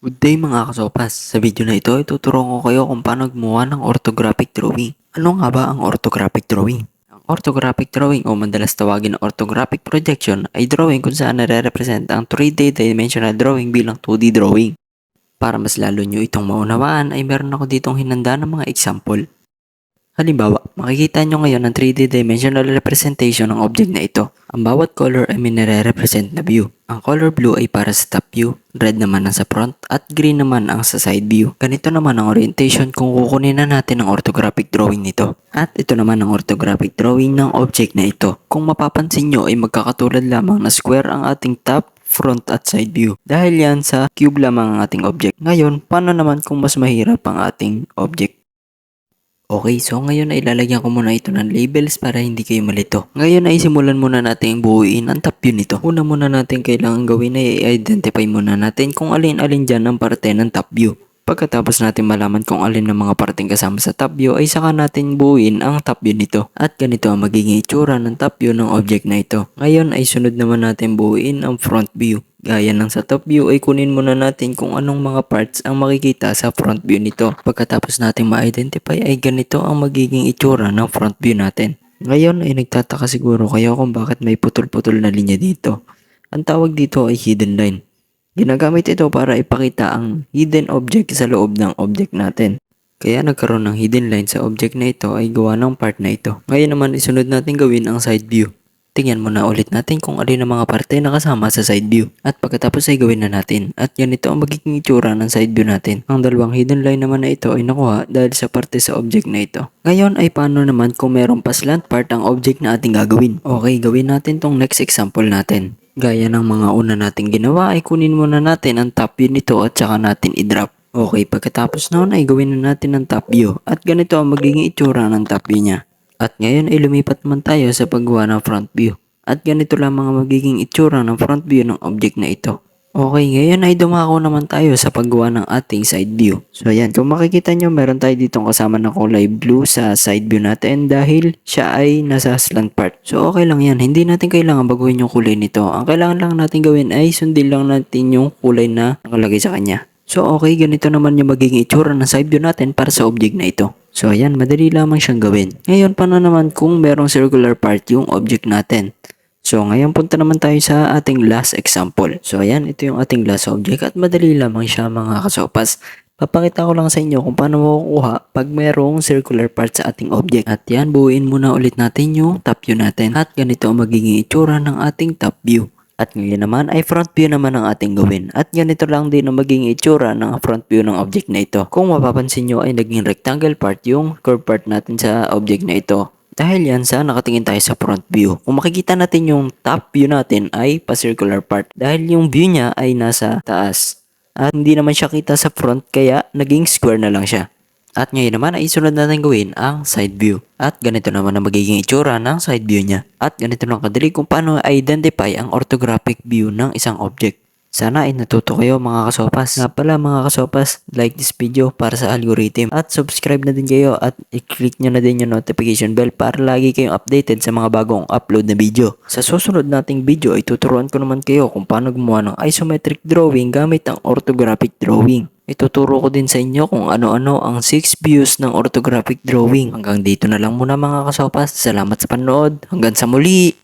Good day mga kasopas! Sa video na ito, ituturo ko kayo kung paano gumawa ng orthographic drawing. Ano nga ba ang orthographic drawing? Ang orthographic drawing o madalas tawagin na orthographic projection ay drawing kung saan nare-represent ang 3D dimensional drawing bilang 2D drawing. Para mas lalo nyo itong maunawaan ay meron ako ditong hinanda ng mga example. Halimbawa, makikita nyo ngayon ang 3D dimensional representation ng object na ito. Ang bawat color ay may nare-represent na view. Ang color blue ay para sa top view, red naman ang sa front, at green naman ang sa side view. Ganito naman ang orientation kung kukunin na natin ang orthographic drawing nito. At ito naman ang orthographic drawing ng object na ito. Kung mapapansin nyo ay magkakatulad lamang na square ang ating top, front at side view. Dahil yan sa cube lamang ang ating object. Ngayon, paano naman kung mas mahirap ang ating object? Okay, so ngayon ay lalagyan ko muna ito ng labels para hindi kayo malito. Ngayon ay simulan muna natin buuin ang top view nito. Una muna natin kailangan gawin ay i-identify muna natin kung alin-alin dyan ang parte ng top view. Pagkatapos natin malaman kung alin ang mga parteng kasama sa top view ay saka natin buuin ang top view nito. At ganito ang magiging itsura ng top view ng object na ito. Ngayon ay sunod naman natin buuin ang front view. Gaya ng sa top view ay kunin muna natin kung anong mga parts ang makikita sa front view nito. Pagkatapos natin ma-identify ay ganito ang magiging itsura ng front view natin. Ngayon ay nagtataka siguro kayo kung bakit may putol-putol na linya dito. Ang tawag dito ay hidden line. Ginagamit ito para ipakita ang hidden object sa loob ng object natin. Kaya nagkaroon ng hidden line sa object na ito ay gawa ng part na ito. Ngayon naman isunod natin gawin ang side view. Tingnan muna ulit natin kung alin ang mga parte na kasama sa side view. At pagkatapos ay gawin na natin. At ganito ang magiging itsura ng side view natin. Ang dalawang hidden line naman na ito ay nakuha dahil sa parte sa object na ito. Ngayon ay paano naman kung merong pa slant part ang object na ating gagawin? Okay, gawin natin tong next example natin. Gaya ng mga una nating ginawa ay kunin muna natin ang top view nito at saka natin i-drop. Okay, pagkatapos noon ay gawin na natin ang top view. At ganito ang magiging itsura ng top view niya. At ngayon ay lumipat naman tayo sa paggawa ng front view. At ganito lamang ang magiging itsura ng front view ng object na ito. Okay, ngayon ay dumako naman tayo sa paggawa ng ating side view. So ayan, kung makikita nyo meron tayo ditong kasama na kulay blue sa side view natin dahil siya ay nasa slant part. So okay lang yan, hindi natin kailangan baguhin yung kulay nito. Ang kailangan lang natin gawin ay sundin lang natin yung kulay na nakalagay sa kanya. So okay, ganito naman yung magiging itsura ng side view natin para sa object na ito. So ayan, madali lamang siyang gawin. Ngayon, paano naman kung merong circular part yung object natin? So ngayon punta naman tayo sa ating last example. So ayan, ito yung ating last object at madali lamang siya mga kasopas. Papakita ko lang sa inyo kung paano makukuha pag merong circular part sa ating object. At yan, buuin muna ulit natin yung top view natin. At ganito ang magiging itsura ng ating top view. At ngayon naman ay front view naman ang ating gawin. At ganito lang din ang magiging itsura ng front view ng object na ito. Kung mapapansin nyo ay naging rectangle part yung curve part natin sa object na ito. Dahil yan sa nakatingin tayo sa front view. Kung makikita natin yung top view natin ay pa-circular part. Dahil yung view niya ay nasa taas. At hindi naman siya kita sa front kaya naging square na lang siya. At ngayon naman ay sunod natin gawin ang side view. At ganito naman ang magiging itsura ng side view niya. At ganito lang kadali kung paano i-identify ang orthographic view ng isang object. Sana ay natuto kayo mga kasopas. Nga pala mga kasopas, like this video para sa algorithm. At subscribe na din kayo at i-click nyo na din yung notification bell para lagi kayong updated sa mga bagong upload na video. Sa susunod nating video ay tuturuan ko naman kayo kung paano gumawa ng isometric drawing gamit ang orthographic drawing. Ituturo ko din sa inyo kung ano-ano ang 6 views ng orthographic drawing. Hanggang dito na lang muna mga kasopas. Salamat sa panood. Hanggang sa muli!